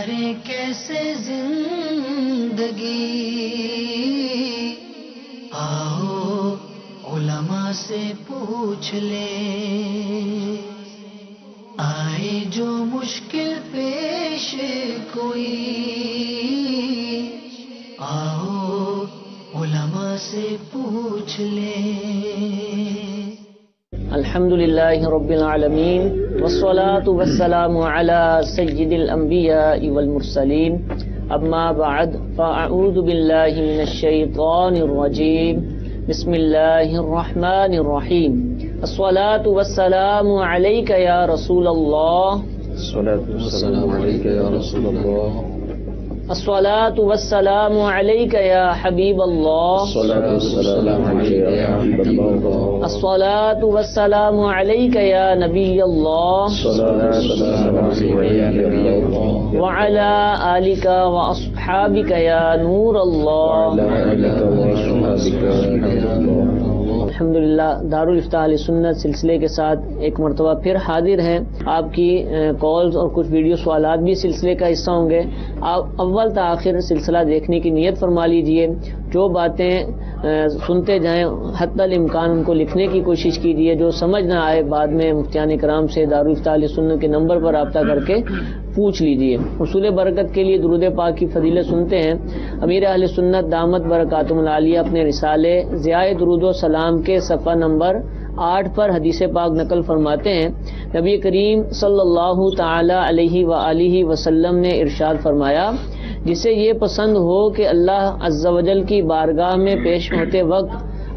گزارے کیسے زندگی، آؤ علماء سے پوچھ لیں، آئے جو مشکل پیش کوئی، آؤ علماء سے پوچھ لیں۔ الحمدللہ رب العالمین والصلاة والسلام علی سید الانبیاء والمرسلین، اما بعد فاعوذ باللہ من الشیطان الرجیم، بسم اللہ الرحمن الرحیم۔ الصلاة والسلام علیک یا رسول اللہ، الصلاة والسلام علیک یا رسول اللہ، الصلاة والسلام علیک یا حبیب اللہ، الصلاة والسلام علیک یا حبیب اللہ، الصلاة والسلام علیک یا نبی اللہ، الصلاة والسلام علیک یا نبی اللہ، وعلی آلک واصحابک یا نور اللہ۔ وعلی آلک واصحابک یا نور اللہ۔ الحمدللہ دارالفتاح علیہ سنت سلسلے کے ساتھ ایک مرتبہ پھر حاضر ہیں۔ آپ کی کالز اور کچھ ویڈیو سوالات بھی سلسلے کا حصہ ہوں گے۔ آپ اول تا آخر سلسلہ دیکھنے کی نیت فرما لیجئے، جو باتیں سنتے جائیں حتی الامکان ان کو لکھنے کی کوشش کیجیے، جو سمجھ نہ آئے بعد میں مفتیان کرام سے دارالفتاح علیہ سنت کے نمبر پر رابطہ کر کے پوچھ لیجئے۔ حصول برکت کے لیے درود پاک کی فضیلت سنتے ہیں۔ امیر اہل سنت دامت برکاتہم العالیہ اپنے رسالے ضیاء درود و سلام کے صفحہ نمبر 8 پر حدیث پاک نقل فرماتے ہیں، نبی کریم صلی اللہ تعالی علیہ وآلہ وسلم نے ارشاد فرمایا، جسے یہ پسند ہو کہ اللہ عز و جل کی بارگاہ میں پیش ہوتے وقت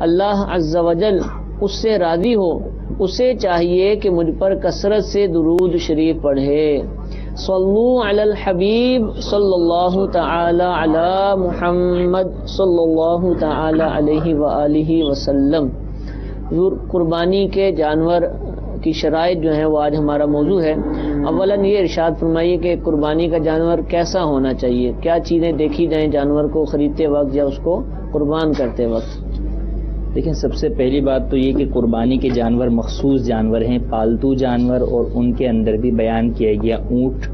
اللہ عز و جل اس سے راضی ہو، اسے چاہیے کہ مجھ پر کثرت سے درود شریف پڑھے۔ صلو علی الحبیب صلی اللہ تعالی علی محمد صلی اللہ تعالی علیہ وآلہ وسلم۔ قربانی کے جانور کی شرائط جو ہیں وہ آج ہمارا موضوع ہے۔ اولاً یہ ارشاد فرمائیے کہ قربانی کا جانور کیسا ہونا چاہیے، کیا چیزیں دیکھی جائیں جانور کو خریدتے وقت یا اس کو قربان کرتے وقت؟ دیکھیں، سب سے پہلی بات تو یہ کہ قربانی کے جانور مخصوص جانور ہیں، پالتو جانور، اور ان کے اندر بھی بیان کیا گیا اونٹ،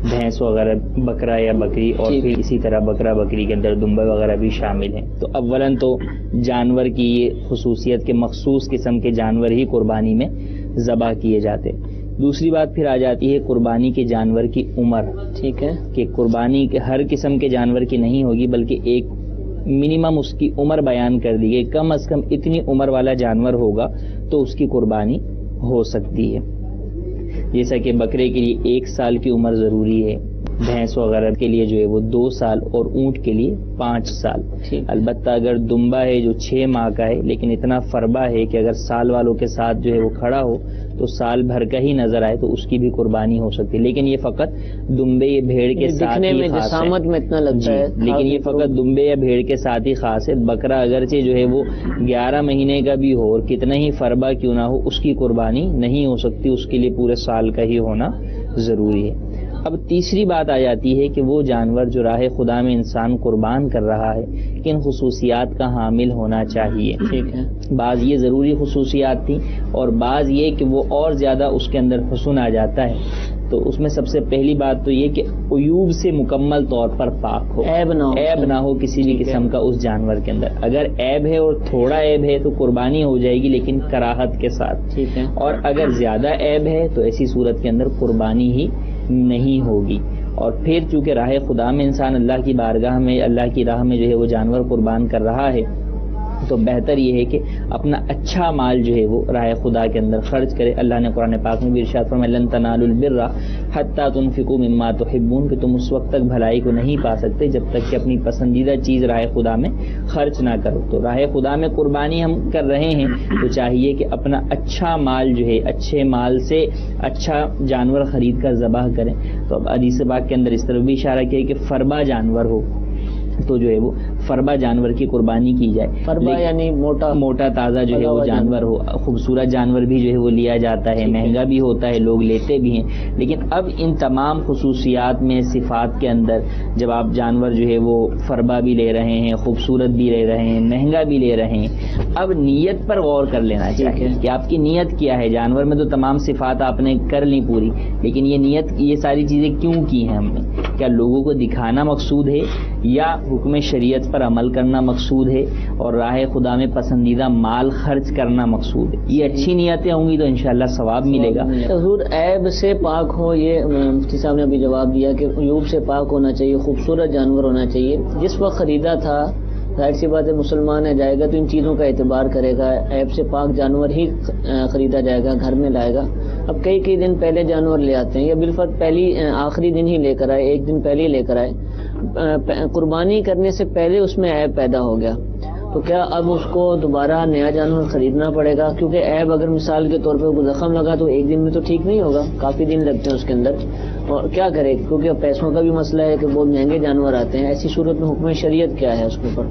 بھینس وغیرہ، بکرا یا بکری، اور پھر اسی طرح بکرا بکری کے اندر دمبے وغیرہ بھی شامل ہیں۔ تو اولاً تو جانور کی یہ خصوصیت کے مخصوص قسم کے جانور ہی قربانی میں ذبح کیے جاتے۔ دوسری بات پھر آ جاتی ہے قربانی کے جانور کی عمر، ٹھیک ہے، کہ قربانی کے ہر قسم کے جانور کی نہیں ہوگی، بلکہ ایک منیمم اس کی عمر بیان کر دی گئی، کم از کم اتنی عمر والا جانور ہوگا تو اس کی قربانی ہو سکتی ہے۔ جیسا کہ بکرے کے لیے 1 سال کی عمر ضروری ہے، بھینس وغیرہ کے لیے جو ہے وہ 2 سال، اور اونٹ کے لیے 5 سال۔ البتہ اگر دمبا ہے جو 6 ماہ کا ہے لیکن اتنا فربا ہے کہ اگر سال والوں کے ساتھ جو ہے وہ کھڑا ہو تو سال بھر کا ہی نظر آئے تو اس کی بھی قربانی ہو سکتی ہے، لیکن یہ فقط دمبے یا بھیڑ کے ساتھ ہی خاص ہے، جسامت میں اتنا لگتا ہے، لیکن یہ فقط دمبے یا بھیڑ کے ساتھ ہی خاص ہے۔ بکرا اگرچہ جو ہے وہ 11 مہینے کا بھی ہو اور کتنا ہی فربا کیوں نہ ہو، اس کی قربانی نہیں ہو سکتی، اس کے لیے پورے سال کا ہی ہونا ضروری ہے۔ اب تیسری بات آ جاتی ہے کہ وہ جانور جو راہ خدا میں انسان قربان کر رہا ہے کن خصوصیات کا حامل ہونا چاہیے، ٹھیک ہے۔ بعض یہ ضروری خصوصیات تھیں اور بعض یہ کہ وہ اور زیادہ اس کے اندر حسن آ جاتا ہے۔ تو اس میں سب سے پہلی بات تو یہ کہ عیوب سے مکمل طور پر پاک ہو، عیب نہ ہو کسی بھی قسم کا اس جانور کے اندر۔ اگر عیب ہے اور تھوڑا عیب ہے تو قربانی ہو جائے گی لیکن کراہت کے ساتھ، ٹھیک ہے، اور اگر زیادہ عیب ہے تو ایسی صورت کے اندر قربانی ہی نہیں ہوگی۔ اور پھر چونکہ راہ خدا میں انسان اللہ کی بارگاہ میں، اللہ کی راہ میں جو ہے وہ جانور قربان کر رہا ہے، تو بہتر یہ ہے کہ اپنا اچھا مال جو ہے وہ راہ خدا کے اندر خرچ کرے۔ اللہ نے قرآن پاک میں بھی ارشاد فرمایا، لن تنالوا البر حتی تنفقوا مما تحبون، کہ تم اس وقت تک بھلائی کو نہیں پا سکتے جب تک کہ اپنی پسندیدہ چیز راہ خدا میں خرچ نہ کرو۔ تو راہ خدا میں قربانی ہم کر رہے ہیں تو چاہیے کہ اپنا اچھا مال جو ہے، اچھے مال سے اچھا جانور خرید کر ذبح کریں۔ تو اب حدیث پاک کے اندر اس طرف بھی اشارہ کیا کہ فربا جانور ہو تو جو ہے وہ فربا جانور کی قربانی کی جائے. فربا یعنی موٹا تازہ جو ہے وہ جانور ہو. خوبصورت جانور بھی جو ہے وہ لیا جاتا ہے, مہنگا بھی ہوتا ہے, لوگ لیتے بھی ہیں. لیکن اب ان تمام خصوصیات میں, صفات کے اندر, جب آپ جانور جو ہے وہ فربا بھی لے رہے ہیں, خوبصورت بھی لے رہے ہیں, مہنگا بھی لے رہے ہیں, اب نیت پر غور کر لینا چاہیے کہ آپ کی نیت کیا ہے. جانور میں تو تمام صفات آپ نے کر لی پوری, لیکن یہ نیت, یہ ساری چیزیں کیوں کی ہیں ہم نے؟ کیا لوگوں کو دکھانا مقصود ہے یا حکم شریعت پر عمل کرنا مقصود ہے اور راہ خدا میں پسندیدہ مال خرچ کرنا مقصود ہے؟ یہ اچھی نیتیں ہوں گی تو انشاءاللہ ثواب ملے گا. حضور عیب سے پاک ہو, یہ مفتی صاحب نے ابھی جواب دیا کہ عیوب سے پاک ہونا چاہیے, خوبصورت جانور ہونا چاہیے. جس وقت خریدا تھا, ظاہر سی بات ہے مسلمان ہے, جائے گا تو ان چیزوں کا اعتبار کرے گا, عیب سے پاک جانور ہی خریدا جائے گا, گھر میں لائے گا. اب کئی دن پہلے جانور لے آتے ہیں, یا بالفرض آخری دن ہی لے کر آئے, ایک دن پہلے ہی لے کر آئے, قربانی کرنے سے پہلے اس میں عیب پیدا ہو گیا, تو کیا اب اس کو دوبارہ نیا جانور خریدنا پڑے گا؟ کیونکہ عیب اگر مثال کے طور پہ کوئی زخم لگا تو ایک دن میں تو ٹھیک نہیں ہوگا, کافی دن لگتے ہیں اس کے اندر, اور کیا کرے؟ کیونکہ اب پیسوں کا بھی مسئلہ ہے کہ بہت مہنگے جانور آتے ہیں. ایسی صورت میں حکم شریعت کیا ہے اس کے اوپر؟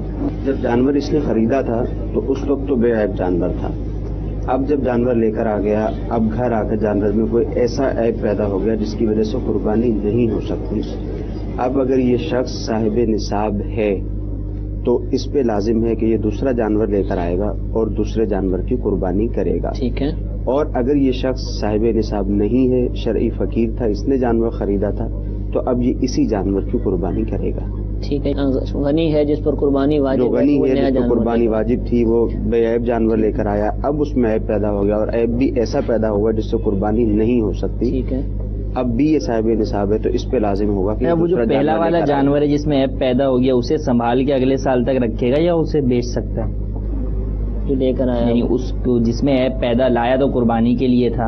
جب جانور اس نے خریدا تھا تو اس وقت تو بے عیب جانور تھا. اب جب جانور لے کر آ گیا, اب گھر آ کر جانور میں کوئی ایسا عیب پیدا ہو گیا جس کی وجہ سے قربانی نہیں ہو سکتی. اب اگر یہ شخص صاحب نصاب ہے تو اس پہ لازم ہے کہ یہ دوسرا جانور لے کر آئے گا اور دوسرے جانور کی قربانی کرے گا. ٹھیک ہے. اور اگر یہ شخص صاحب نصاب نہیں ہے, شرعی فقیر تھا, اس نے جانور خریدا تھا, تو اب یہ اسی جانور کی قربانی کرے گا. ٹھیک ہے. غنی ہے جس پر قربانی واجب, جو غنی ہے جس پر قربانی واجب تھی, وہ بے عیب جانور لے کر آیا, اب اس میں عیب پیدا ہو گیا, اور عیب بھی ایسا پیدا ہوگا جس سے قربانی نہیں ہو سکتی. ٹھیک ہے. اب بھی یہ صاحب نصاب ہے تو اس پہ لازم ہوگا کہ وہ جو پہلا والا جانور ہے جس میں عیب پیدا ہو گیا, اسے سنبھال کے اگلے سال تک رکھے گا یا اسے بیچ سکتا ہے؟ جو لے کر آیا, یعنی اس کو جس میں عیب پیدا, لایا تو قربانی کے لیے تھا,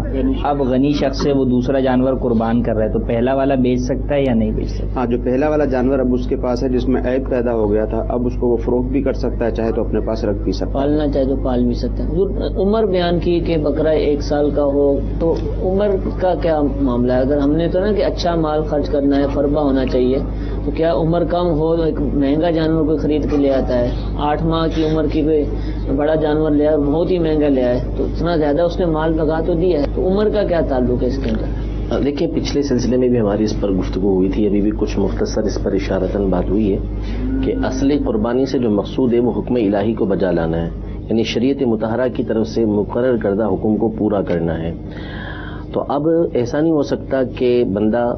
اب غنی شخص سے وہ دوسرا جانور قربان کر رہا ہے, تو پہلا والا بیچ سکتا ہے یا نہیں بیچ سکتا؟ ہاں, جو پہلا والا جانور اب اس کے پاس ہے جس میں عیب پیدا ہو گیا تھا, اب اس کو وہ فروخت بھی کر سکتا ہے, چاہے تو اپنے پاس رکھ بھی سکتا ہے, پالنا چاہے تو پال بھی سکتا ہے. عمر بیان کی کہ بکرا 1 سال کا ہو, تو عمر کا کیا معاملہ ہے؟ اگر ہم نے تو نا کہ اچھا مال خرچ کرنا ہے, فربا ہونا چاہیے, تو کیا عمر کم ہو تو ایک مہنگا جانور کوئی خرید کے لے آتا ہے, 8 ماہ کی عمر کی کوئی بڑا جانور لے آیا, بہت ہی مہنگا لے آئے, تو اتنا زیادہ اس نے مال لگا تو دیا ہے, تو عمر کا کیا تعلق ہے اس کے اندر؟ دیکھیں, پچھلے سلسلے میں بھی ہماری اس پر گفتگو ہوئی تھی, ابھی بھی کچھ مختصر اس پر اشارتاً بات ہوئی ہے کہ اصل قربانی سے جو مقصود ہے وہ حکم الہی کو بجا لانا ہے, یعنی شریعت مطہرہ کی طرف سے مقرر کردہ حکم کو پورا کرنا ہے. تو اب ایسا نہیں ہو سکتا کہ بندہ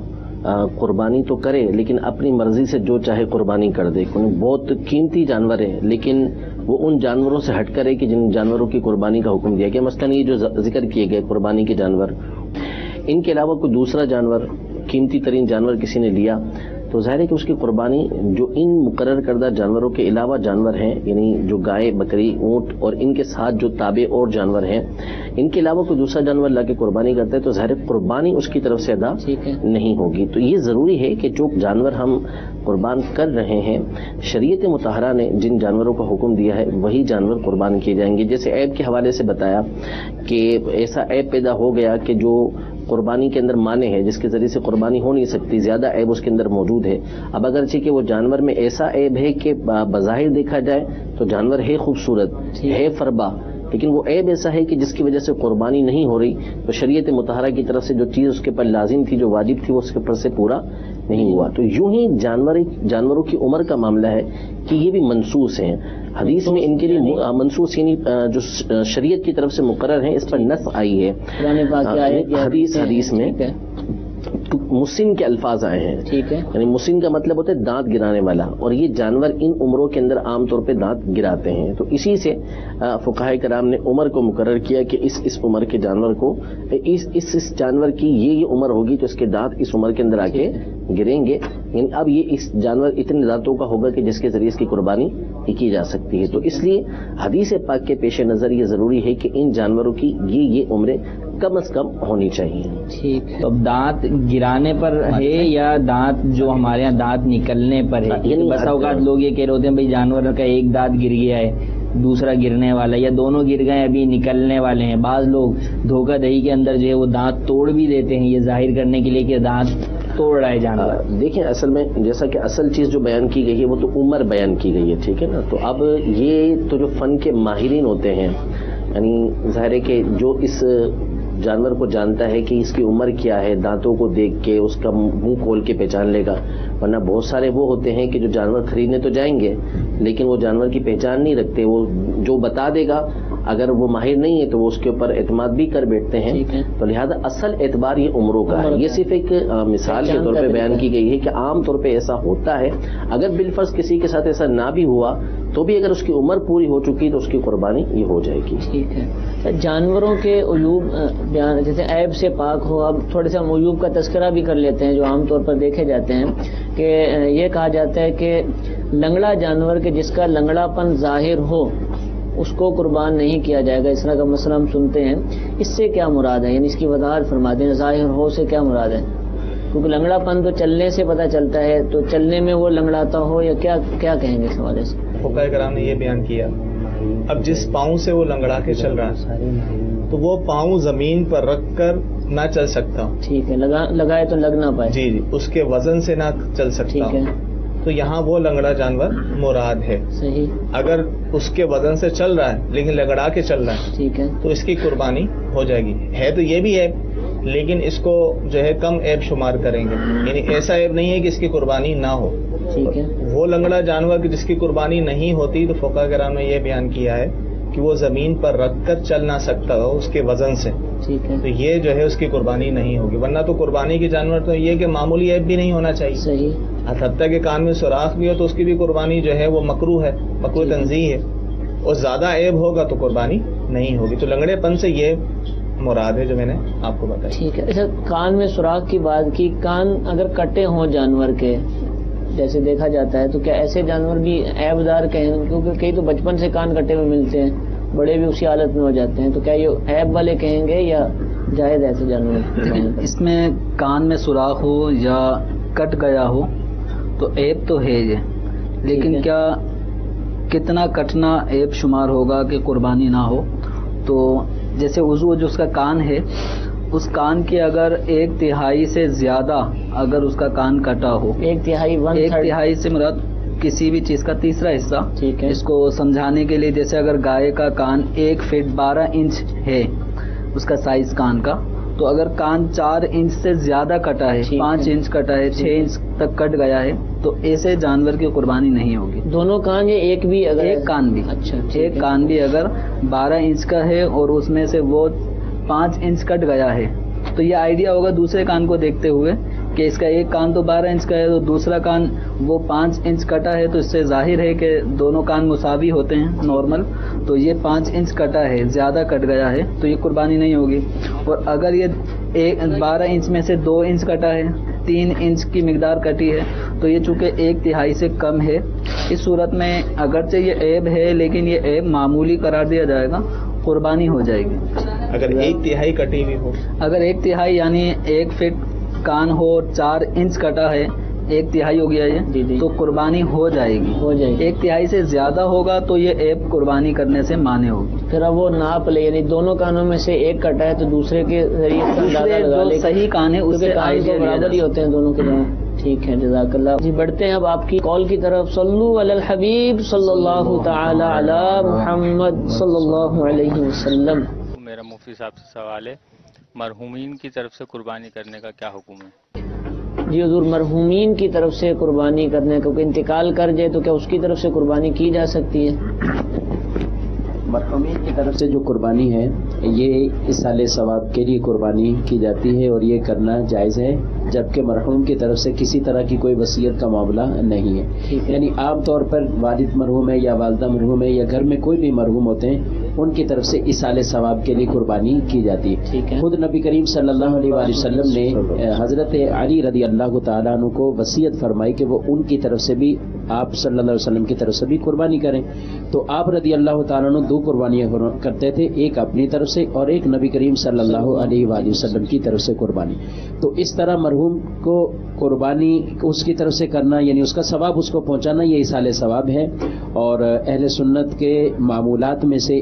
قربانی تو کرے لیکن اپنی مرضی سے جو چاہے قربانی کر دے. بہت قیمتی جانور ہے لیکن وہ ان جانوروں سے ہٹ کرے کہ جن جانوروں کی قربانی کا حکم دیا گیا. مثلاً یہ جو ذکر کیے گئے قربانی کے جانور, ان کے علاوہ کوئی دوسرا جانور, قیمتی ترین جانور کسی نے لیا, تو ظاہر ہے کہ اس کی قربانی جو ان مقرر کردہ جانوروں کے علاوہ جانور ہیں, یعنی جو گائے, بکری, اونٹ اور ان کے ساتھ جو تابع اور جانور ہیں, ان کے علاوہ کوئی دوسرا جانور لا کے قربانی کرتا ہے تو ظاہر قربانی اس کی طرف سے ادا نہیں ہوگی. تو یہ ضروری ہے کہ جو جانور ہم قربان کر رہے ہیں, شریعت مطہرہ نے جن جانوروں کا حکم دیا ہے وہی جانور قربان کیے جائیں گے. جیسے عیب کے حوالے سے بتایا کہ ایسا عیب پیدا ہو گیا کہ جو قربانی کے اندر مانع ہے, جس کے ذریعے سے قربانی ہو نہیں سکتی, زیادہ عیب اس کے اندر موجود ہے. اب اگرچہ کہ وہ جانور میں ایسا عیب ہے کہ بظاہر دیکھا جائے تو جانور ہے خوبصورت, ہے فربا, لیکن وہ عیب ایسا ہے کہ جس کی وجہ سے قربانی نہیں ہو رہی, تو شریعت مطہرہ کی طرف سے جو چیز اس کے پر لازم تھی, جو واجب تھی, وہ اس کے پر سے پورا نہیں ہوا. تو یوں ہی جانوروں کی عمر کا معاملہ ہے کہ یہ بھی منصوص ہیں حدیث میں, ان کے لیے منصوص یعنی جو شریعت کی طرف سے مقرر ہیں, اس پر نص آئی ہے حدیث میں مسن کے الفاظ آئے ہیں. ٹھیک ہے. یعنی مسن کا مطلب ہوتا ہے دانت گرانے والا, اور یہ جانور ان عمروں کے اندر عام طور پہ دانت گراتے ہیں. تو اسی سے فقہاء کرام نے عمر کو مقرر کیا کہ اس عمر کے جانور کو, اس جانور کی یہ عمر ہوگی تو اس کے دانت اس عمر کے اندر آ کے گریں گے. یعنی اب یہ اس جانور اتنے دانتوں کا ہوگا کہ جس کے ذریعے اس کی قربانی کی جا سکتی ہے. تو اس لیے حدیث پاک کے پیش نظر یہ ضروری ہے کہ ان جانوروں کی یہ عمریں کم از کم ہونی چاہیے. ٹھیک ہے. اب دانت گرانے پر ہے یا دانت جو ہمارے یہاں دانت نکلنے پر ہے؟ یعنی بسا اوقات لوگ یہ کہہ رہے ہوتے ہیں بھائی جانور کا ایک دانت گر گیا ہے, دوسرا گرنے والا, یا دونوں گر گئے ابھی نکلنے والے ہیں. بعض لوگ دھوکہ دہی کے اندر جو ہے وہ دانت توڑ بھی دیتے ہیں, یہ ظاہر کرنے کے لیے کہ دانت توڑ رہا ہے جانور. دیکھیں اصل میں جیسا کہ اصل چیز جو بیان کی گئی ہے وہ تو عمر بیان کی گئی ہے, ٹھیک ہے نا. تو اب یہ تو جو فن کے ماہرین ہوتے ہیں, یعنی ظاہر ہے کہ جو اس جانور کو جانتا ہے کہ اس کی عمر کیا ہے, دانتوں کو دیکھ کے اس کا منہ کھول کے پہچان لے گا. ورنہ بہت سارے وہ ہوتے ہیں کہ جو جانور خریدنے تو جائیں گے لیکن وہ جانور کی پہچان نہیں رکھتے, وہ جو بتا دے گا اگر وہ ماہر نہیں ہے تو وہ اس کے اوپر اعتماد بھی کر بیٹھتے ہیں. تو لہذا اصل اعتبار یہ عمروں کا ہے. یہ صرف ایک مثال کے طور پہ بیان کی گئی ہے کہ عام طور پہ ایسا ہوتا ہے. اگر بالفرض کسی کے ساتھ ایسا نہ بھی ہوا تو بھی اگر اس کی عمر پوری ہو چکی تو اس کی قربانی یہ ہو جائے گی. ٹھیک ہے. جانوروں کے عیوب بیان, جیسے عیب سے پاک ہو, اب تھوڑے سے ہم عیوب کا تذکرہ بھی کر لیتے ہیں جو عام طور پر دیکھے جاتے ہیں کہ یہ کہا جاتا ہے کہ لنگڑا جانور کے جس کا لنگڑا پن ظاہر ہو اس کو قربان نہیں کیا جائے گا. اس طرح کا مسئلہ ہم سنتے ہیں. اس سے کیا مراد ہے, یعنی اس کی وضاحت فرما دیں. ظاہر ہو سے کیا مراد ہے؟ کیونکہ لنگڑا پن تو چلنے سے پتہ چلتا ہے, تو چلنے میں وہ لنگڑاتا ہو یا کیا کیا کہیں گے اس حوالے سے؟ فقہاء کرام نے یہ بیان کیا, اب جس پاؤں سے وہ لنگڑا کے چل رہا ہے تو وہ پاؤں زمین پر رکھ کر نہ چل سکتا. ٹھیک ہے. لگائے تو لگ نہ پائے. جی جی, اس کے وزن سے نہ چل سکتا. ٹھیک ہے. تو یہاں وہ لنگڑا جانور مراد ہے. صحیح. اگر اس کے وزن سے چل رہا ہے لیکن لنگڑا کے چل رہا ہے, ٹھیک ہے, تو اس کی قربانی ہو جائے گی. ہے تو یہ بھی عیب لیکن اس کو جو ہے کم عیب شمار کریں گے, یعنی ایسا عیب نہیں ہے کہ اس کی قربانی نہ ہو. ٹھیک ہے. وہ لنگڑا جانور جس کی قربانی نہیں ہوتی تو فقہاء کرام نے یہ بیان کیا ہے کہ وہ زمین پر رکھ کر چل نہ سکتا ہو اس کے وزن سے. ٹھیک ہے. تو یہ جو ہے اس کی قربانی نہیں ہوگی. ورنہ تو قربانی کی جانور تو یہ کہ معمولی عیب بھی نہیں ہونا چاہیے. صحیح. حتیٰ کہ کان میں سوراخ بھی ہو تو اس کی بھی قربانی جو ہے وہ مکروہ ہے, مکروہ تنزیہ ہے. اور زیادہ عیب ہوگا تو قربانی نہیں ہوگی. تو لنگڑے پن سے یہ مراد ہے جو میں نے آپ کو بتایا. ٹھیک ہے. اچھا, کان میں سوراخ کی بات کی, کان اگر کٹے ہوں جانور کے جیسے دیکھا جاتا ہے تو کیا ایسے جانور بھی عیب دار کہیں؟ کیونکہ کئی تو بچپن سے کان کٹے ہوئے ملتے ہیں, بڑے بھی اسی حالت میں ہو جاتے ہیں, تو کیا یہ عیب والے کہیں گے یا جائز ایسے جانور؟ اس میں کان میں سوراخ ہو یا کٹ گیا ہو تو عیب تو ہے یہ, لیکن کیا کتنا کٹنا عیب شمار ہوگا کہ قربانی نہ ہو؟ تو جیسے عضو جو اس کا کان ہے, اس کان کی اگر 1/3 سے زیادہ اگر اس کا کان کٹا ہو, 1/3 سے مراد کسی بھی چیز کا تیسرا حصہ. ٹھیک ہے. اس کو سمجھانے کے لیے جیسے اگر گائے کا کان 1 فٹ 12 انچ ہے اس کا سائز کان کا, تو اگر کان 4 انچ سے زیادہ کٹا ہے, 5 انچ کٹا ہے, 6 انچ تک کٹ گیا ہے, تو ایسے جانور کی قربانی نہیں ہوگی. دونوں کان یا ایک بھی؟ اگر ایک کان بھی. اچھا. ایک کان بھی اگر 12 انچ کا ہے اور اس میں سے وہ 5 انچ کٹ گیا ہے, تو یہ آئیڈیا ہوگا دوسرے کان کو دیکھتے ہوئے کہ اس کا ایک کان تو 12 انچ کا ہے تو دوسرا کان وہ 5 انچ کٹا ہے, تو اس سے ظاہر ہے کہ دونوں کان مساوی ہوتے ہیں نارمل. تو یہ 5 انچ کٹا ہے, زیادہ کٹ گیا ہے, تو یہ قربانی نہیں ہوگی. اور اگر یہ 12 انچ میں سے 2 انچ کٹا ہے, 3 انچ کی مقدار کٹی ہے, تو یہ چونکہ 1/3 سے کم ہے, اس صورت میں اگرچہ یہ عیب ہے لیکن یہ عیب معمولی قرار دیا جائے گا, قربانی ہو جائے گی. اگر 1/3 کٹی ہوئی ہو, اگر 1/3 یعنی 1 فٹ کان ہو, 4 انچ کٹا ہے, 1/3 ہو گیا یہ, تو قربانی ہو جائے گی. 1/3 سے زیادہ ہوگا تو یہ عیب قربانی کرنے سے مانے ہوگی. پھر اب وہ ناپ لے, یعنی دونوں کانوں میں سے ایک کٹا ہے تو دوسرے کے ذریعے جو صحیح کان ہے اس سے برابر ہی ہوتے ہیں دونوں کے دونوں. ٹھیک ہے, جزاک اللہ. جی بڑھتے ہیں اب آپ کی کال کی طرف. صلو علی الحبیب صلی اللہ تعالی علی محمد صلی اللہ علیہ وسلم. میرا مفتی صاحب سے سوال ہے, مرحومین کی طرف سے قربانی کرنے کا کیا حکم ہے؟ جی حضور, مرحومین کی طرف سے قربانی کرنے کا, کوئی انتقال کر جائے تو کیا اس کی طرف سے قربانی کی جا سکتی ہے؟ مرحومین کی طرف سے جو قربانی ہے یہ اصالِ ثواب کے لیے قربانی کی جاتی ہے اور یہ کرنا جائز ہے, جبکہ مرحوم کی طرف سے کسی طرح کی کوئی وصیت کا معاملہ نہیں ہے. یعنی عام طور پر والد مرحوم ہے یا والدہ مرحوم ہے یا گھر میں کوئی بھی مرحوم ہوتے ہیں, ان کی طرف سے اصالِ ثواب کے لیے قربانی کی جاتی ہے. خود نبی کریم صلی اللہ علیہ وآلہ وسلم نے حضرت علی رضی اللہ تعالیٰ عنہ کو وصیت فرمائی کہ وہ ان کی طرف سے بھی, آپ صلی اللہ علیہ وسلم کی طرف سے بھی قربانی کریں. تو آپ رضی اللہ تعالیٰ عنہ 2 قربانیاں کرتے تھے, ایک اپنی طرف سے اور ایک نبی کریم صلی اللہ علیہ وآلہ وسلم کی طرف سے قربانی. تو اس طرح مرحوم کو قربانی اس کی طرف سے کرنا, یعنی اس کا ثواب اس کو پہنچانا, یہ اصالِ ثواب ہے. اور اہل سنت کے معمولات میں سے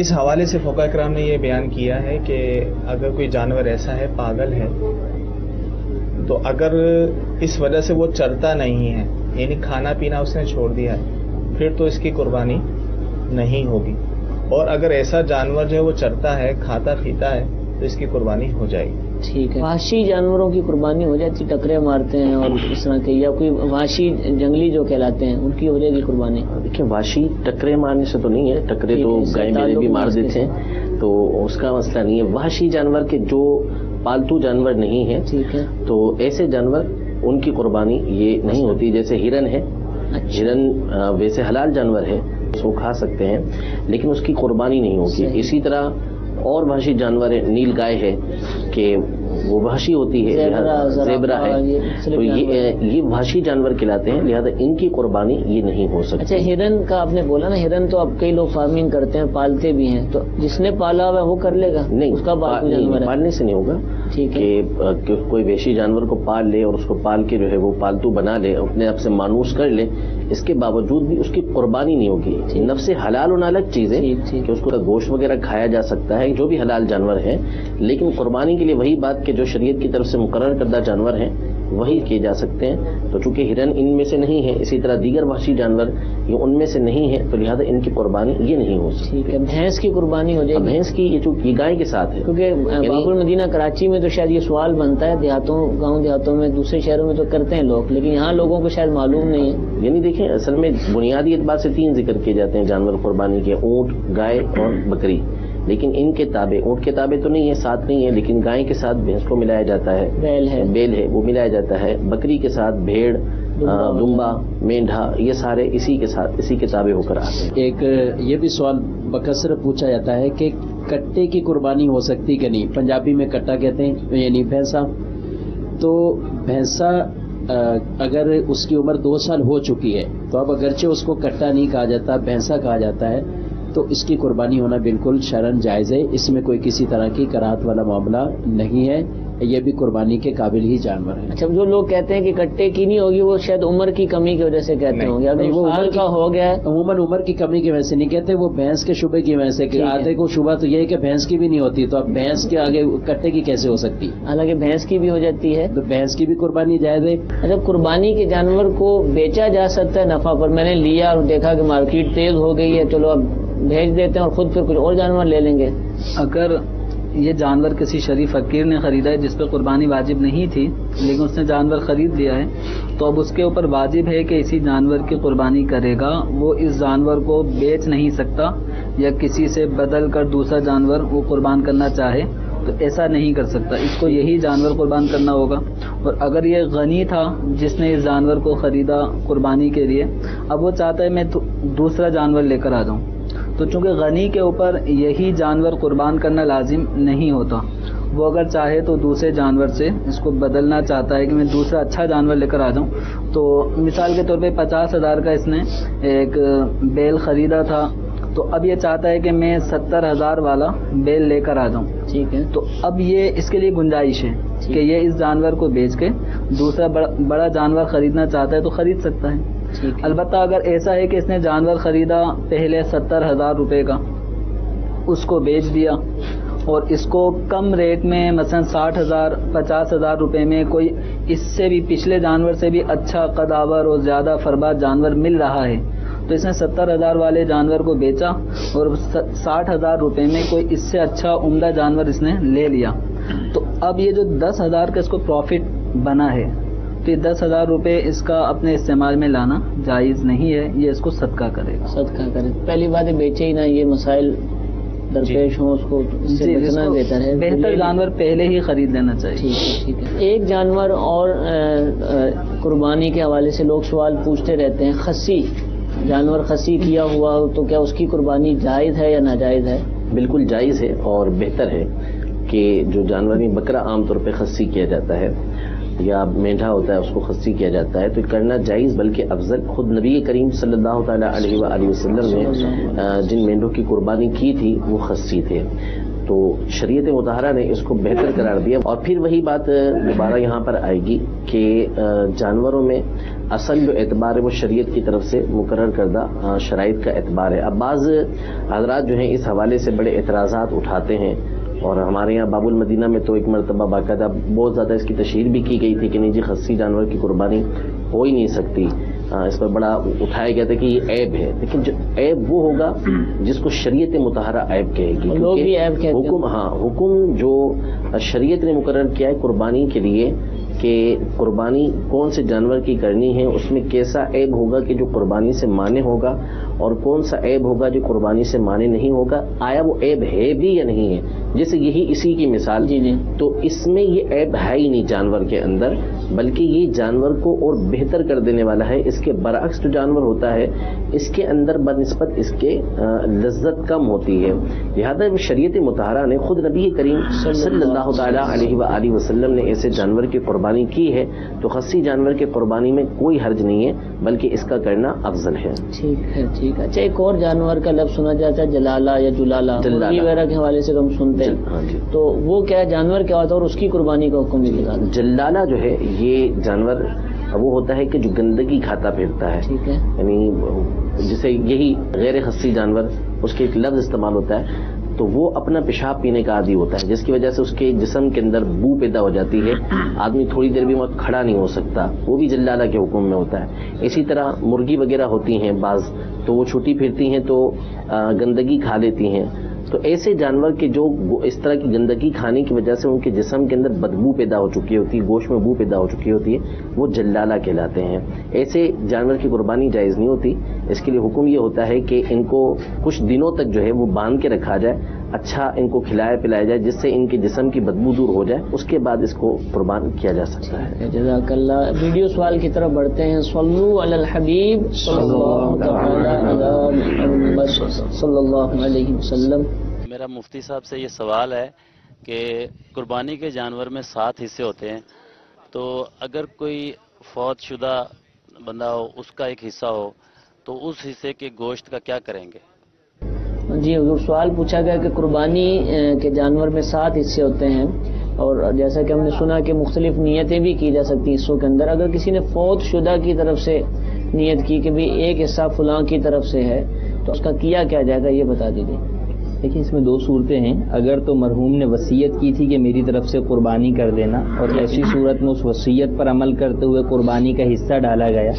اس حوالے سے فقہاء کرام نے یہ بیان کیا ہے کہ اگر کوئی جانور ایسا ہے پاگل ہے، تو اگر اس وجہ سے وہ چرتا نہیں ہے، یعنی کھانا پینا اس نے چھوڑ دیا ہے، پھر تو اس کی قربانی نہیں ہوگی. اور اگر ایسا جانور جو ہے وہ چرتا ہے، کھاتا پیتا ہے، تو اس کی قربانی ہو جائے گی. ٹھیک ہے. وحشی جانوروں کی قربانی ہو جاتی، ٹکرے مارتے ہیں اور اس طرح کے، یا کوئی وحشی جنگلی جو کہلاتے ہیں ان کی ہو جائے گی قربانی؟ دیکھیں وحشی ٹکرے مارنے سے تو نہیں ہے، ٹکرے تو گائے میرے بھی مار دیتے ہیں، تو اس کا مسئلہ نہیں ہے. وحشی جانور کے جو پالتو جانور نہیں ہیں، ٹھیک ہے، تو ایسے جانور ان کی قربانی یہ نہیں ہوتی. جیسے ہرن ہے، ہرن ویسے حلال جانور ہے، اس کو کھا سکتے ہیں، لیکن اس کی قربانی نہیں ہوگی. اسی طرح اور وحشی جانور ہے، نیل گائے ہے کہ وہ وحشی ہوتی ہے، زیبرا ہے، تو یہ وحشی جانور کہلاتے ہیں، لہذا ان کی قربانی یہ نہیں ہو سکتی. اچھا، ہرن کا آپ نے بولا نا، ہرن تو اب کئی لوگ فارمنگ کرتے ہیں، پالتے بھی ہیں، تو جس نے پالا ہوا ہے وہ کر لے گا؟ نہیں، اس کا پالنے سے نہیں ہوگا. کہ کوئی وحشی جانور کو پال لے اور اس کو پال کے جو ہے وہ پالتو بنا لے، اپنے آپ سے مانوس کر لے، اس کے باوجود بھی اس کی قربانی نہیں ہوگی. نفس حلال ہونا الگ چیز ہے کہ اس کو گوشت وغیرہ کھایا جا سکتا ہے، جو بھی حلال جانور ہے، لیکن قربانی کے لیے وہی بات کہ جو شریعت کی طرف سے مقرر کردہ جانور ہیں وہی کیے جا سکتے ہیں. تو چونکہ ہرن ان میں سے نہیں ہے، اسی طرح دیگر وحشی جانور یہ ان میں سے نہیں ہے، تو لہذا ان کی قربانی یہ نہیں ہو سکتی. ٹھیک ہے. بھینس کی قربانی ہو جائے گی؟ بھینس کی یہ گائے کے ساتھ ہے، کیونکہ باب المدینہ کراچی میں تو شاید یہ سوال بنتا ہے، دیہاتوں گاؤں دیہاتوں میں، دوسرے شہروں میں تو کرتے ہیں لوگ، لیکن یہاں لوگوں کو شاید معلوم نہیں ہے. یعنی دیکھیں اصل میں بنیادی اعتبار سے 3 ذکر کیے جاتے ہیں جانور قربانی کے: اونٹ، گائے اور بکری. لیکن ان کے تابع، اونٹ کے تابع تو نہیں ہے، ساتھ نہیں ہے، لیکن گائے کے ساتھ بھینس کو ملایا جاتا ہے، بیل ہے وہ ملایا جاتا ہے، بکری کے ساتھ بھیڑ، دمبا، مینڈھا، یہ سارے اسی کے ساتھ، اسی کے تابع ہو کر آتے ہیں. ایک یہ بھی سوال بکثرت پوچھا جاتا ہے کہ کٹے کی قربانی ہو سکتی کہ نہیں؟ پنجابی میں کٹا کہتے ہیں، یعنی بھینسا. تو بھینسا اگر اس کی عمر 2 سال ہو چکی ہے تو اب اگرچہ اس کو کٹا نہیں کہا جاتا، بھینسا کہا جاتا ہے، تو اس کی قربانی ہونا بالکل شرعاً جائز ہے. اس میں کوئی کسی طرح کی کراہت والا معاملہ نہیں ہے، یہ بھی قربانی کے قابل ہی جانور ہے. اچھا، جو لوگ کہتے ہیں کہ کٹے کی نہیں ہوگی، وہ شاید عمر کی کمی کی وجہ سے کہتے ہوں گے. اگر وہ سال کا ہو گیا ہے، عموماً عمر کی کمی کی وجہ سے نہیں کہتے، وہ بھینس کے شبے کی وجہ سے. آدھے کو شبہ تو یہ ہے کہ بھینس کی بھی نہیں ہوتی، تو اب بھینس کے آگے کٹے کی کیسے ہو سکتی؟ حالانکہ بھینس کی بھی ہو جاتی ہے، تو بھینس کی بھی قربانی جائز ہے. اچھا، قربانی کے جانور کو بیچا جا سکتا ہے نفع پر؟ میں نے لیا اور دیکھا کہ مارکیٹ تیز ہو گئی ہے، چلو اب بھیج دیتے ہیں اور خود پھر کچھ اور جانور لے لیں گے. اگر یہ جانور کسی شریف فقیر نے خریدا ہے جس پہ قربانی واجب نہیں تھی، لیکن اس نے جانور خرید لیا ہے، تو اب اس کے اوپر واجب ہے کہ اسی جانور کی قربانی کرے گا. وہ اس جانور کو بیچ نہیں سکتا، یا کسی سے بدل کر دوسرا جانور وہ قربان کرنا چاہے تو ایسا نہیں کر سکتا، اس کو یہی جانور قربان کرنا ہوگا. اور اگر یہ غنی تھا جس نے اس جانور کو خریدا قربانی کے لیے، اب وہ چاہتا ہے میں دوسرا جانور لے کر آ جاؤں، تو چونکہ غنی کے اوپر یہی جانور قربان کرنا لازم نہیں ہوتا، وہ اگر چاہے تو دوسرے جانور سے اس کو بدلنا چاہتا ہے کہ میں دوسرا اچھا جانور لے کر آ جاؤں. تو مثال کے طور پہ 50,000 کا اس نے ایک بیل خریدا تھا، تو اب یہ چاہتا ہے کہ میں 70,000 والا بیل لے کر آ جاؤں. ٹھیک ہے. تو اب یہ اس کے لیے گنجائش ہے کہ یہ اس جانور کو بیچ کے دوسرا بڑا جانور خریدنا چاہتا ہے تو خرید سکتا ہے. البتہ اگر ایسا ہے کہ اس نے جانور خریدا پہلے 70,000 روپے کا، اس کو بیچ دیا اور اس کو کم ریٹ میں مثلا 60,000 50,000 روپے میں کوئی اس سے بھی پچھلے جانور سے بھی اچھا قداور اور زیادہ فرباد جانور مل رہا ہے، تو اس نے 70,000 والے جانور کو بیچا اور 60,000 روپے میں کوئی اس سے اچھا عمدہ جانور اس نے لے لیا. تو اب یہ جو 10,000 کا اس کو پروفٹ بنا ہے، تو یہ 10,000 روپے اس کا اپنے استعمال میں لانا جائز نہیں ہے، یہ اس کو صدقہ کرے گا. صدقہ کرے. پہلی بات ہے بیچے ہی نہ، یہ مسائل درپیش ہوں، اس کو اس سے بچنا بہتر ہے. بہتر جانور پہلے ہی خرید لینا چاہیے. ٹھیک ہے. ایک جانور اور قربانی کے حوالے سے لوگ سوال پوچھتے رہتے ہیں، خصی جانور خصی کیا ہوا تو کیا اس کی قربانی جائز ہے یا ناجائز ہے؟ بالکل جائز ہے، اور بہتر ہے کہ جو جانور میں بکرا عام طور پہ خصی کیا جاتا ہے یا مینڈھا ہوتا ہے اس کو خصی کیا جاتا ہے، تو کرنا جائز بلکہ افضل. خود نبی کریم صلی اللہ تعالیٰ علیہ وآلہ وسلم نے جن مینڈھوں کی قربانی کی تھی وہ خصی تھے. تو شریعت مطہرہ نے اس کو بہتر قرار دیا. اور پھر وہی بات دوبارہ یہاں پر آئے گی کہ جانوروں میں اصل جو اعتبار ہے وہ شریعت کی طرف سے مقرر کردہ شرائط کا اعتبار ہے. اب بعض حضرات جو ہیں اس حوالے سے بڑے اعتراضات اٹھاتے ہیں، اور ہمارے یہاں باب المدینہ میں تو ایک مرتبہ باقاعدہ بہت زیادہ اس کی تشہیر بھی کی گئی تھی کہ نہیں جی خصی جانور کی قربانی ہو ہی نہیں سکتی. اس پر بڑا اٹھایا گیا تھا کہ یہ عیب ہے، لیکن جو عیب وہ ہوگا جس کو شریعت مطہرہ عیب کہے گی. لوگ بھی عیب کہتے ہیں. حکم جو شریعت نے مقرر کیا ہے قربانی کے لیے کہ قربانی کون سے جانور کی کرنی ہے، اس میں کیسا عیب ہوگا کہ جو قربانی سے مانے ہوگا، اور کون سا عیب ہوگا جو قربانی سے مانے نہیں ہوگا. آیا وہ عیب ہے بھی یا نہیں ہے؟ جیسے یہی اسی کی مثال، تو اس میں یہ عیب ہے ہی نہیں جانور کے اندر، بلکہ یہ جانور کو اور بہتر کر دینے والا ہے. اس کے برعکس جو جانور ہوتا ہے اس کے اندر بنسبت اس کے لذت کم ہوتی ہے. لہذا شریعت مطہرہ نے خود نبی کریم صلی اللہ تعالی علیہ وآلہ وسلم نے ایسے جانور کی قربانی کی ہے، تو خصی جانور کی قربانی میں کوئی حرج نہیں ہے، بلکہ اس کا کرنا افضل ہے. ٹھیک ہے. اچھا، ایک اور جانور کا لفظ سنا جاتا ہے جلالہ یا جلالہ، مرغی وغیرہ کے حوالے سے ہم سنتے ہیں. تو وہ کیا جانور کیا ہوتا ہے اور اس کی قربانی کا حکم بھی بتا دیں. جلالہ جو ہے یہ جانور وہ ہوتا ہے کہ جو گندگی کھاتا پھرتا ہے. ٹھیک ہے. یعنی جسے یہی غیر خصی جانور اس کے ایک لفظ استعمال ہوتا ہے، تو وہ اپنا پیشاب پینے کا عادی ہوتا ہے، جس کی وجہ سے اس کے جسم کے اندر بو پیدا ہو جاتی ہے. آدمی تھوڑی دیر بھی وہاں کھڑا نہیں ہو سکتا، وہ بھی جلالہ کے حکم میں ہوتا ہے. اسی طرح مرغی وغیرہ ہوتی ہیں بعض، تو وہ چھوٹی پھرتی ہیں تو گندگی کھا لیتی ہیں. تو ایسے جانور کے جو اس طرح کی گندگی کھانے کی وجہ سے ان کے جسم کے اندر بدبو پیدا ہو چکی ہوتی ہے، گوشت میں بو پیدا ہو چکی ہوتی ہے، وہ جلالہ کہلاتے ہیں. ایسے جانور کی قربانی جائز نہیں ہوتی. اس کے لیے حکم یہ ہوتا ہے کہ ان کو کچھ دنوں تک جو ہے وہ باندھ کے رکھا جائے، اچھا ان کو کھلایا پلایا جائے، جس سے ان کے جسم کی بدبو دور ہو جائے، اس کے بعد اس کو قربان کیا جا سکتا ہے. جزاک اللہ. ویڈیو سوال کی طرف بڑھتے ہیں. صلو علی الحبیب صلی اللہ علیہ وسلم. میرا مفتی صاحب سے یہ سوال ہے کہ قربانی کے جانور میں 7 حصے ہوتے ہیں، تو اگر کوئی فوت شدہ بندہ ہو، اس کا ایک حصہ ہو، تو اس حصے کے گوشت کا کیا کریں گے؟ جی حضور، سوال پوچھا گیا کہ قربانی کے جانور میں 7 حصے ہوتے ہیں، اور جیسا کہ ہم نے سنا کہ مختلف نیتیں بھی کی جا سکتی ہیں حصوں کے اندر. اگر کسی نے فوت شدہ کی طرف سے نیت کی کہ بھی ایک حصہ فلاں کی طرف سے ہے، تو اس کا کیا جائے گا، یہ بتا دیجیے. دیکھیں اس میں 2 صورتیں ہیں. اگر تو مرحوم نے وصیت کی تھی کہ میری طرف سے قربانی کر دینا، اور ایسی صورت میں اس وصیت پر عمل کرتے ہوئے قربانی کا حصہ ڈالا گیا،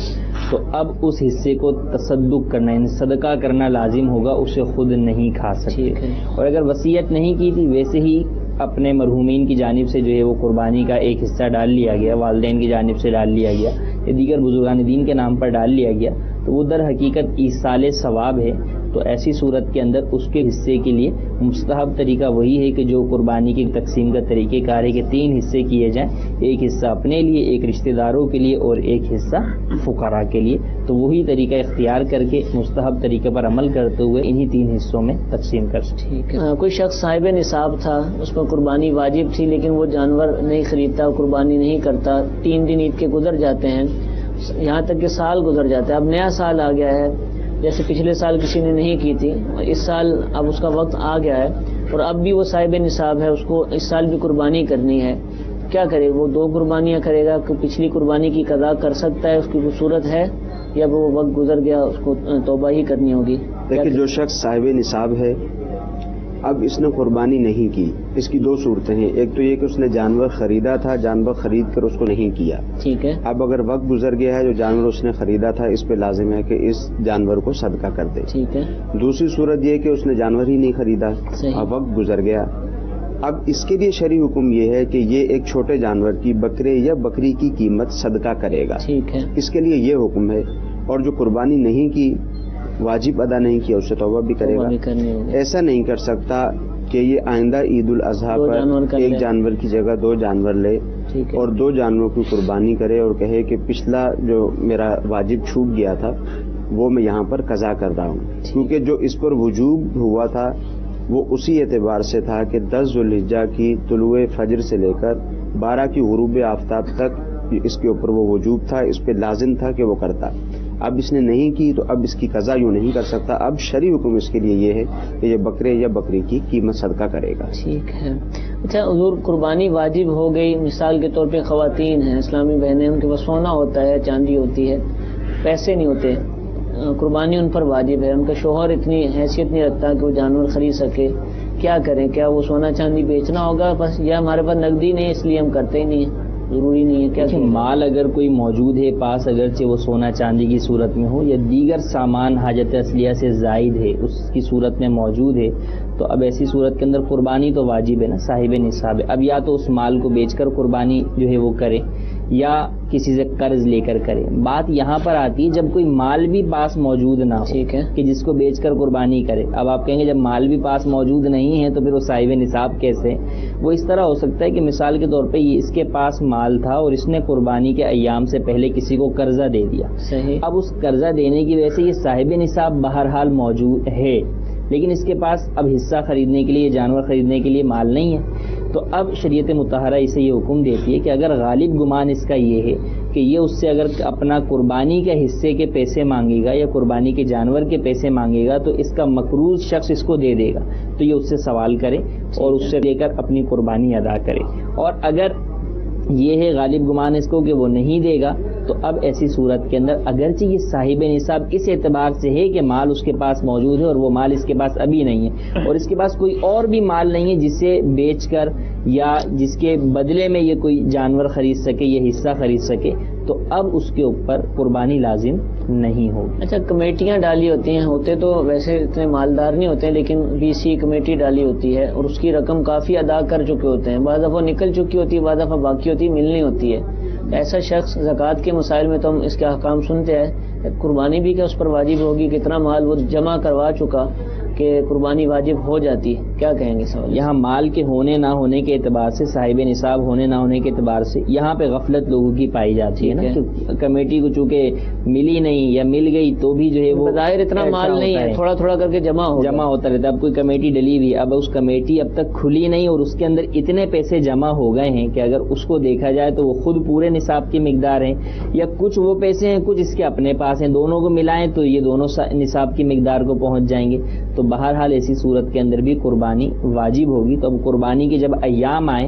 تو اب اس حصے کو تصدق کرنا یعنی صدقہ کرنا لازم ہوگا، اسے خود نہیں کھا سکتے. اور اگر وصیت نہیں کی تھی، ویسے ہی اپنے مرحومین کی جانب سے جو ہے وہ قربانی کا ایک حصہ ڈال لیا گیا، والدین کی جانب سے ڈال لیا گیا یا دیگر بزرگان دین کے نام پر ڈال لیا گیا، تو وہ در حقیقت ایصال ثواب ہے. تو ایسی صورت کے اندر اس کے حصے کے لیے مستحب طریقہ وہی ہے کہ جو قربانی کی تقسیم کا طریقہ کار ہے کہ 3 حصے کیے جائیں، ایک حصہ اپنے لیے، ایک رشتہ داروں کے لیے، اور ایک حصہ فقراء کے لیے. تو وہی طریقہ اختیار کر کے مستحب طریقے پر عمل کرتے ہوئے انہی 3 حصوں میں تقسیم کر سکتے. کوئی شخص صاحب نصاب تھا، اس پر قربانی واجب تھی، لیکن وہ جانور نہیں خریدتا، قربانی نہیں کرتا. 3 دن عید کے گزر جاتے ہیں، یہاں تک کہ سال گزر جاتا ہے. اب نیا سال آ گیا ہے، جیسے پچھلے سال کسی نے نہیں کی تھی، اس سال اب اس کا وقت آ گیا ہے، اور اب بھی وہ صاحب نصاب ہے، اس کو اس سال بھی قربانی کرنی ہے. کیا کرے؟ وہ 2 قربانیاں کرے گا کہ پچھلی قربانی کی قضا کر سکتا ہے، اس کی کوئی صورت ہے، یا وہ وقت گزر گیا اس کو توبہ ہی کرنی ہوگی؟ دیکھیں، جو شخص صاحب نصاب ہے، اب اس نے قربانی نہیں کی، اس کی 2 صورتیں ہیں. ایک تو یہ کہ اس نے جانور خریدا تھا، جانور خرید کر اس کو نہیں کیا. ٹھیک ہے. اب اگر وقت گزر گیا ہے، جو جانور اس نے خریدا تھا، اس پہ لازم ہے کہ اس جانور کو صدقہ کر دے. ٹھیک ہے. دوسری صورت یہ کہ اس نے جانور ہی نہیں خریدا، اب وقت گزر گیا. اب اس کے لیے شرعی حکم یہ ہے کہ یہ ایک چھوٹے جانور کی بکرے یا بکری کی قیمت صدقہ کرے گا. ٹھیک ہے. اس کے لیے یہ حکم ہے. اور جو قربانی نہیں کی، واجب ادا نہیں کیا، اس سے توبہ بھی کرے گا. ایسا نہیں کر سکتا کہ یہ آئندہ عید الاضحیٰ پر ایک جانور کی جگہ 2 جانور لے اور 2 جانوروں کی قربانی کرے اور کہے کہ پچھلا جو میرا واجب چھوٹ گیا تھا وہ میں یہاں پر قضا کر رہا ہوں. کیونکہ جو اس پر وجوب ہوا تھا وہ اسی اعتبار سے تھا کہ 10 ذوالحجہ کی طلوع فجر سے لے کر 12 کی غروب آفتاب تک اس کے اوپر وہ وجوب تھا، اس پہ لازم تھا کہ وہ کرتا. اب اس نے نہیں کی تو اب اس کی قضا یوں نہیں کر سکتا. اب شرعی حکم اس کے لیے یہ ہے کہ یہ بکرے یا بکری کی قیمت صدقہ کرے گا. ٹھیک ہے. اچھا حضور, قربانی واجب ہو گئی, مثال کے طور پہ خواتین ہیں, اسلامی بہنیں, ان کے پاس سونا ہوتا ہے, چاندی ہوتی ہے, پیسے نہیں ہوتے, قربانی ان پر واجب ہے, ان کا شوہر اتنی حیثیت نہیں رکھتا کہ وہ جانور خرید سکے, کیا کریں؟ کیا وہ سونا چاندی بیچنا ہوگا بس, یا ہمارے پاس نقدی نہیں اس لیے ہم کرتے ہی نہیں ہیں, ضروری نہیں ہے؟ کیا مال اگر کوئی موجود ہے پاس, اگرچہ وہ سونا چاندی کی صورت میں ہو یا دیگر سامان حاجت اصلیہ سے زائد ہے اس کی صورت میں موجود ہے, تو اب ایسی صورت کے اندر قربانی تو واجب ہے نا, صاحب نصاب ہے. اب یا تو اس مال کو بیچ کر قربانی جو ہے وہ کرے, یا کسی سے قرض لے کر کرے. بات یہاں پر آتی ہے جب کوئی مال بھی پاس موجود نہ ہو, ٹھیک ہے, کہ جس کو بیچ کر قربانی کرے. اب آپ کہیں گے جب مال بھی پاس موجود نہیں ہے تو پھر وہ صاحب نصاب کیسے؟ وہ اس طرح ہو سکتا ہے کہ مثال کے طور پہ یہ اس کے پاس مال تھا اور اس نے قربانی کے ایام سے پہلے کسی کو قرضہ دے دیا. صحیح. اب اس قرضہ دینے کی وجہ سے یہ صاحب نصاب بہرحال موجود ہے, لیکن اس کے پاس اب حصہ خریدنے کے لیے, جانور خریدنے کے لیے مال نہیں ہے. تو اب شریعت مطہرہ اسے یہ حکم دیتی ہے کہ اگر غالب گمان اس کا یہ ہے کہ یہ اس سے اگر اپنا قربانی کے حصے کے پیسے مانگے گا یا قربانی کے جانور کے پیسے مانگے گا تو اس کا مقروض شخص اس کو دے دے گا, تو یہ اس سے سوال کرے اور اس سے لے کر اپنی قربانی ادا کرے. اور اگر یہ ہے غالب گمان اس کو کہ وہ نہیں دے گا, تو اب ایسی صورت کے اندر اگرچہ یہ صاحب نصاب اس اعتبار سے ہے کہ مال اس کے پاس موجود ہے اور وہ مال اس کے پاس ابھی نہیں ہے, اور اس کے پاس کوئی اور بھی مال نہیں ہے جسے بیچ کر یا جس کے بدلے میں یہ کوئی جانور خرید سکے, یہ حصہ خرید سکے, تو اب اس کے اوپر قربانی لازم نہیں ہوگی. اچھا, کمیٹیاں ڈالی ہوتی ہیں, ہوتے تو ویسے اتنے مالدار نہیں ہوتے, لیکن BC کمیٹی ڈالی ہوتی ہے اور اس کی رقم کافی ادا کر چکے ہوتے ہیں, بعض دفعہ نکل چکی ہوتی ہے, بعض دفعہ باقی ہوتی ہے, ملنی ہوتی ہے. ایسا شخص زکوٰۃ کے مسائل میں تو ہم اس کے احکام سنتے ہیں, قربانی بھی کیا اس پر واجب ہوگی؟ کتنا مال وہ جمع کروا چکا کہ قربانی واجب ہو جاتی ہے, کیا کہیں گے سوال؟ یہاں مال کے ہونے نہ ہونے کے اعتبار سے, صاحب نصاب ہونے نہ ہونے کے اعتبار سے یہاں پہ غفلت لوگوں کی پائی جاتی ہے نا. کمیٹی کو چونکہ ملی نہیں یا مل گئی تو بھی جو ہے وہ ظاہر اتنا مال نہیں ہے, تھوڑا تھوڑا کر کے جمع ہوتا رہتا ہے. اب کوئی کمیٹی ڈلی ہوئی, اب اس کمیٹی اب تک کھلی نہیں اور اس کے اندر اتنے پیسے جمع ہو گئے ہیں کہ اگر اس کو دیکھا جائے تو وہ خود پورے نصاب کی مقدار ہیں, یا کچھ وہ پیسے ہیں کچھ اس کے اپنے پاس ہیں, دونوں کو ملائیں تو یہ دونوں نصاب کی مقدار کو پہنچ جائیں گے. تو بہرحال ایسی صورت کے اندر بھی قربانی واجب ہوگی. تو اب قربانی کے جب ایام آئیں,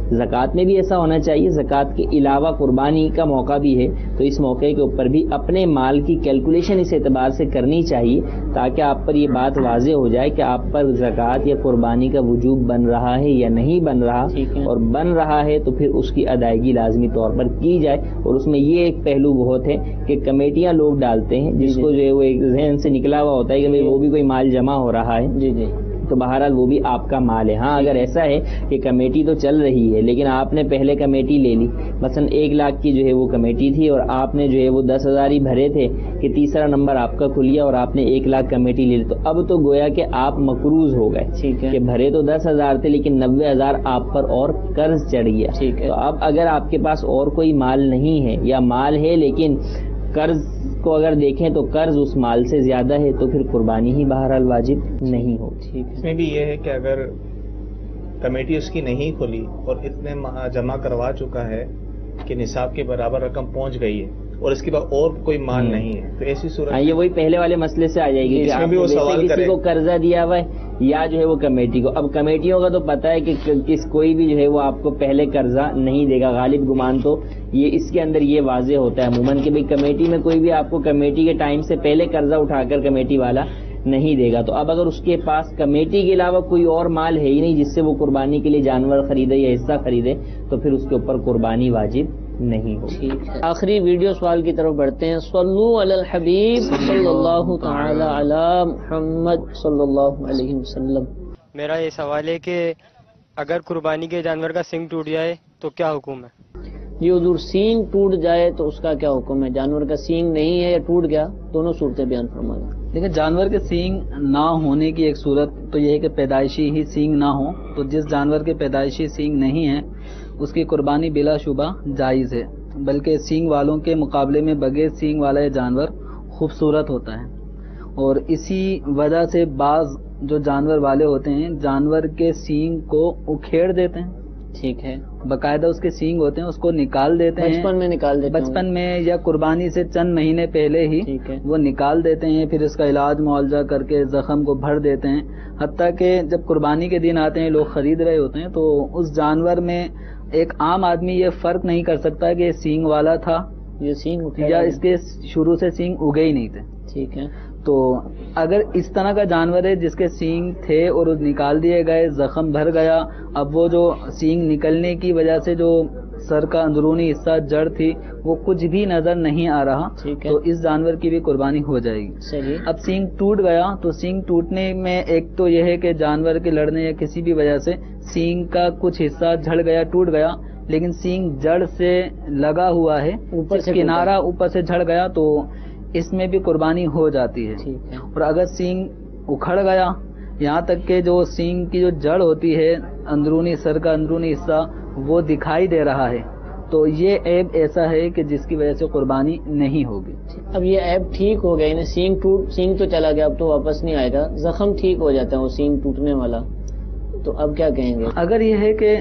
زکوٰۃ میں بھی ایسا ہونا چاہیے, زکوٰۃ کے علاوہ قربانی کا موقع بھی ہے, تو اس موقع کے اوپر بھی اپنے مال کی کیلکولیشن اس اعتبار سے کرنی چاہیے تاکہ آپ پر یہ بات واضح ہو جائے کہ آپ پر زکوٰۃ یا قربانی کا وجوب بن رہا ہے یا نہیں بن رہا, اور بن رہا ہے تو پھر اس کی ادائیگی لازمی طور پر کی جائے. اور اس میں یہ ایک پہلو بہت ہے کہ کمیٹیاں لوگ ڈالتے ہیں جس کو جو ہے وہ ایک ذہن سے نکلا ہوا ہوتا ہے کہ وہ بھی کوئی مال جمع ہو رہا ہے, تو بہرحال وہ بھی آپ کا مال ہے. ہاں اگر ایسا ہے کہ کمیٹی تو چل رہی ہے لیکن آپ نے پہلے کمیٹی لے لی, مثلا 1 لاکھ کی جو ہے وہ کمیٹی تھی اور آپ نے جو ہے وہ 10,000 ہی بھرے تھے کہ تیسرا نمبر آپ کا کھلیا اور آپ نے 1 لاکھ کمیٹی لے لی, تو اب تو گویا کہ آپ مقروض ہو گئے کہ بھرے تو 10,000 تھے لیکن 90,000 آپ پر اور قرض چڑھ گیا. تو اب اگر آپ کے پاس اور کوئی مال نہیں ہے یا مال ہے لیکن قرض کو اگر دیکھیں تو قرض اس مال سے زیادہ ہے, تو پھر قربانی ہی بہرحال واجب نہیں ہوتی. اس میں بھی یہ ہے کہ اگر کمیٹی اس کی نہیں کھلی اور اتنے جمع کروا چکا ہے کہ نصاب کے برابر رقم پہنچ گئی ہے اور اس کے بعد اور کوئی مال نہیں ہے, تو ایسی صورت یہ وہی پہلے والے مسئلے سے آ جائے گی کہ آپ کسی کو قرضہ دیا ہوا ہے یا جو ہے وہ کمیٹی کو. اب کمیٹیوں کا تو پتہ ہے کہ کوئی بھی جو ہے وہ آپ کو پہلے قرضہ نہیں دے گا, غالب گمان تو یہ اس کے اندر یہ واضح ہوتا ہے عموماً کہ بھئی کمیٹی میں کوئی بھی آپ کو کمیٹی کے ٹائم سے پہلے قرضہ اٹھا کر کمیٹی والا نہیں دے گا. تو اب اگر اس کے پاس کمیٹی کے علاوہ کوئی اور مال ہے ہی نہیں جس سے وہ قربانی کے لیے جانور خریدے یا حصہ خریدے, تو پھر اس کے اوپر قربانی واجب نہیں ہوگی. آخری ویڈیو سوال کی طرف بڑھتے ہیں. صلو علی الحبیب صلی اللہ تعالی علی محمد صلی اللہ علیہ وسلم. میرا یہ سوال ہے کہ اگر قربانی کے جانور کا سینگ ٹوٹ جائے تو کیا حکم ہے؟ جی حضور, سینگ ٹوٹ جائے تو اس کا کیا حکم ہے؟ جانور کا سینگ نہیں ہے یا ٹوٹ گیا, دونوں صورتیں بیان فرمائیں. دیکھیں, جانور کے سینگ نہ ہونے کی ایک صورت تو یہ ہے کہ پیدائشی ہی سینگ نہ ہو, تو جس جانور کے پیدائشی سینگ نہیں ہے اس کی قربانی بلا شبہ جائز ہے, بلکہ سینگ والوں کے مقابلے میں بغیر سینگ والا یہ جانور خوبصورت ہوتا ہے. اور اسی وجہ سے بعض جو جانور والے ہوتے ہیں جانور کے سینگ کو اکھیڑ دیتے ہیں ٹھیک ہے. باقاعدہ اس کے سینگ ہوتے ہیں, اس کو نکال دیتے ہیں, بچپن میں نکال دیتے ہیں, بچپن میں یا قربانی سے چند مہینے پہلے ہی وہ نکال دیتے ہیں, پھر اس کا علاج معالجہ کر کے زخم کو بھر دیتے ہیں. حتیٰ کہ جب قربانی کے دن آتے ہیں, لوگ خرید رہے ہوتے ہیں, تو اس جانور میں ایک عام آدمی یہ فرق نہیں کر سکتا کہ یہ سینگ والا تھا یہ سینگ یا اس کے شروع سے سینگ اگے ہی نہیں تھے. ٹھیک ہے. تو اگر اس طرح کا جانور ہے جس کے سینگ تھے اور نکال دیے گئے, زخم بھر گیا, اب وہ جو سینگ نکلنے کی وجہ سے جو سر کا اندرونی حصہ جڑ تھی وہ کچھ بھی نظر نہیں آ رہا, تو اس جانور کی بھی قربانی ہو جائے گی. صحیح. اب سینگ ٹوٹ گیا تو سینگ ٹوٹنے میں ایک تو یہ ہے کہ جانور کے لڑنے یا کسی بھی وجہ سے سینگ کا کچھ حصہ جھڑ گیا, ٹوٹ گیا, لیکن سینگ جڑ سے لگا ہوا ہے, اوپر سے کنارہ اوپر سے جھڑ گیا, تو اس میں بھی قربانی ہو جاتی ہے. اور اگر سینگ اکھڑ گیا, یہاں تک کہ جو سینگ کی جو جڑ ہوتی ہے اندرونی سر کا اندرونی حصہ وہ دکھائی دے رہا ہے, تو یہ عیب ایسا ہے کہ جس کی وجہ سے قربانی نہیں ہوگی. اب یہ عیب ٹھیک ہو گیا, یعنی سینگ تو چلا گیا, اب تو واپس نہیں آئے گا, زخم ٹھیک ہو جاتا ہے وہ سینگ ٹوٹنے والا, تو اب کیا کہیں گے؟ اگر یہ ہے کہ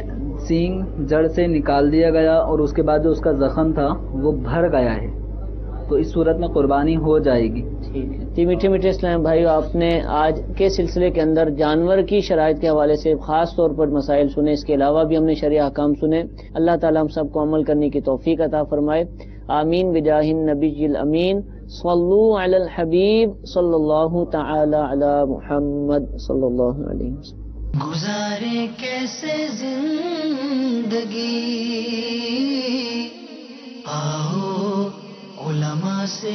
سینگ جڑ سے نکال دیا گیا اور اس کے بعد جو اس کا زخم تھا وہ بھر گیا ہے, تو اس صورت میں قربانی ہو جائے گی. ٹھیک ہے. میٹھے میٹھے اسلام بھائیو, آپ نے آج کے سلسلے کے اندر جانور کی شرائط کے حوالے سے خاص طور پر مسائل سنے, اس کے علاوہ بھی ہم نے شرعی احکام سنے. اللہ تعالیٰ ہم سب کو عمل کرنے کی توفیق عطا فرمائے. آمین بجاہ النبی الامین. صلو علی الحبیب صلی اللہ تعالی علی محمد صلی اللہ علیہ وسلم. گزارے کیسے زندگی, آؤ علماء سے